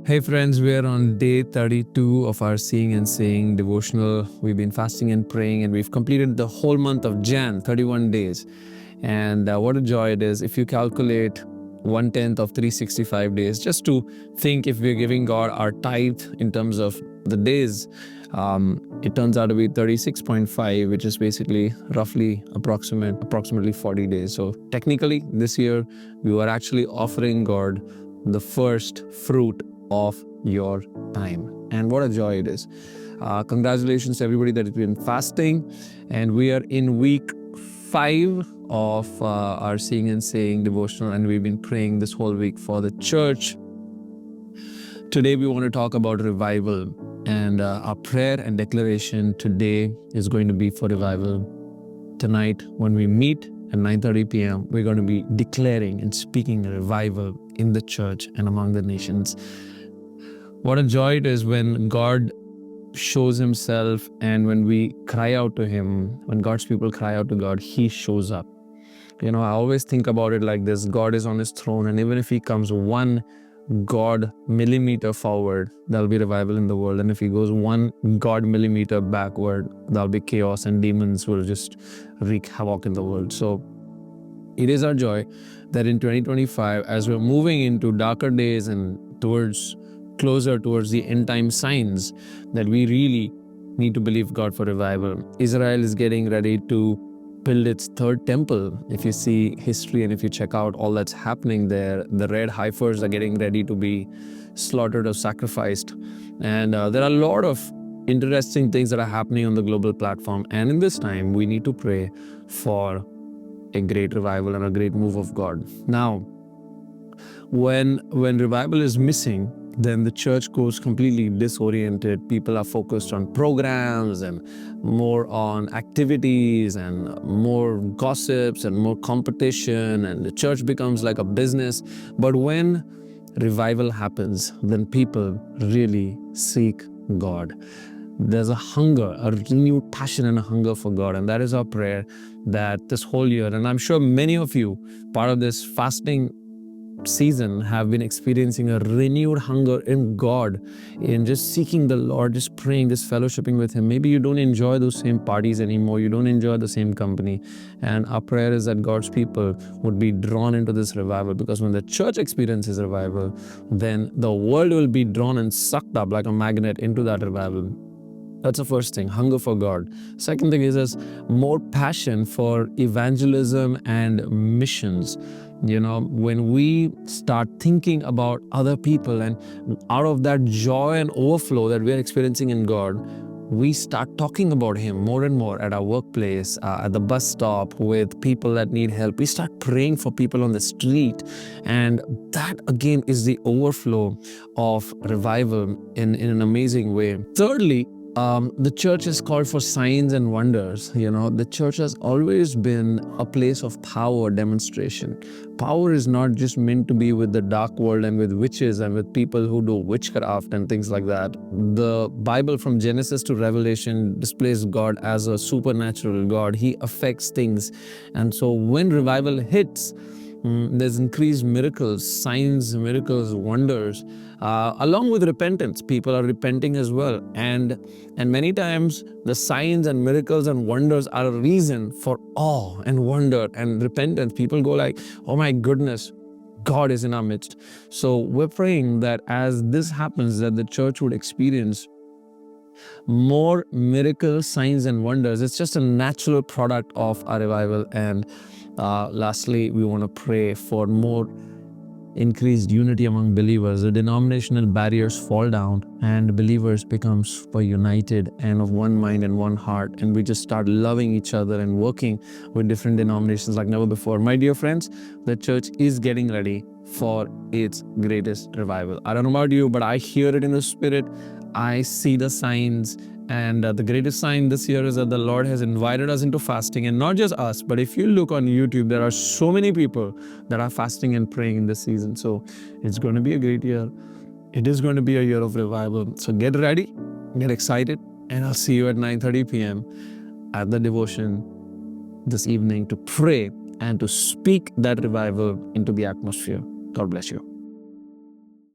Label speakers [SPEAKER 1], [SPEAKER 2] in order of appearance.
[SPEAKER 1] Hey friends, we are on day 32 of our Seeing and Saying devotional. We've been fasting and praying, and we've completed the whole month of Jan, 31 days. And what a joy it is if you calculate 1/10 of 365 days, just to think if we're giving God our tithe in terms of the days, it turns out to be 36.5, which is basically roughly approximately 40 days. So technically, this year, we were actually offering God the first fruit of your time. And what a joy it is. Congratulations to everybody that has been fasting. And we are in week 5 of our Seeing and Saying devotional, and we've been praying this whole week for the church. Today we want to talk about revival, and our prayer and declaration today is going to be for revival. Tonight when we meet at 9:30 p.m., we're going to be declaring and speaking a revival in the church and among the nations. What a joy it is when God shows himself, and when we cry out to him, when God's people cry out to God, he shows up. I always think about it like this: God is on his throne, and even if he comes one God millimeter forward, there'll be revival in the world. And if he goes one God millimeter backward, there'll be chaos, and demons will just wreak havoc in the world. So it is our joy that in 2025, as we're moving into darker days and closer towards the end time signs, that we really need to believe God for revival. Israel is getting ready to build its third temple. If you see history and if you check out all that's happening there, the red heifers are getting ready to be slaughtered or sacrificed. And there are a lot of interesting things that are happening on the global platform. And in this time, we need to pray for a great revival and a great move of God. Now, when revival is missing, then the church goes completely disoriented. People are focused on programs and more on activities and more gossips and more competition, and the church becomes like a business. But when revival happens, then people really seek God. There's a hunger, a renewed passion and a hunger for God. And that is our prayer, that this whole year, and I'm sure many of you, part of this fasting season, have been experiencing a renewed hunger in God, in just seeking the Lord, just praying, just fellowshipping with him. Maybe you don't enjoy those same parties anymore, you don't enjoy the same company, and our prayer is that God's people would be drawn into this revival, because when the church experiences revival, then the world will be drawn and sucked up like a magnet into that revival. That's the first thing, hunger for God. Second thing is more passion for evangelism and missions. When we start thinking about other people, and out of that joy and overflow that we're experiencing in God, we start talking about him more and more at our workplace, at the bus stop, with people that need help. We start praying for people on the street, and that again is the overflow of revival in an amazing way. Thirdly, the church is called for signs and wonders. The church has always been a place of power demonstration. Power is not just meant to be with the dark world and with witches and with people who do witchcraft and things like that. The Bible from Genesis to Revelation displays God as a supernatural God. He affects things. And so when revival hits, there's increased miracles, signs, miracles, wonders, along with repentance. People are repenting as well. And many times the signs and miracles and wonders are a reason for awe and wonder and repentance. People go like, oh my goodness, God is in our midst. So we're praying that as this happens, that the church would experience more miracles, signs and wonders. It's just a natural product of our revival. And lastly, we want to pray for more increased unity among believers. The denominational barriers fall down, and believers become super united and of one mind and one heart, and we just start loving each other and working with different denominations like never before. My dear friends, the church is getting ready for its greatest revival. I don't know about you, but I hear it in the spirit. I see the signs. And the greatest sign this year is that the Lord has invited us into fasting, and not just us, but if you look on YouTube, there are so many people that are fasting and praying in this season. So it's going to be a great year. It is going to be a year of revival. So get ready, get excited, and I'll see you at 9:30 p.m. at the devotion this evening to pray and to speak that revival into the atmosphere. God bless you.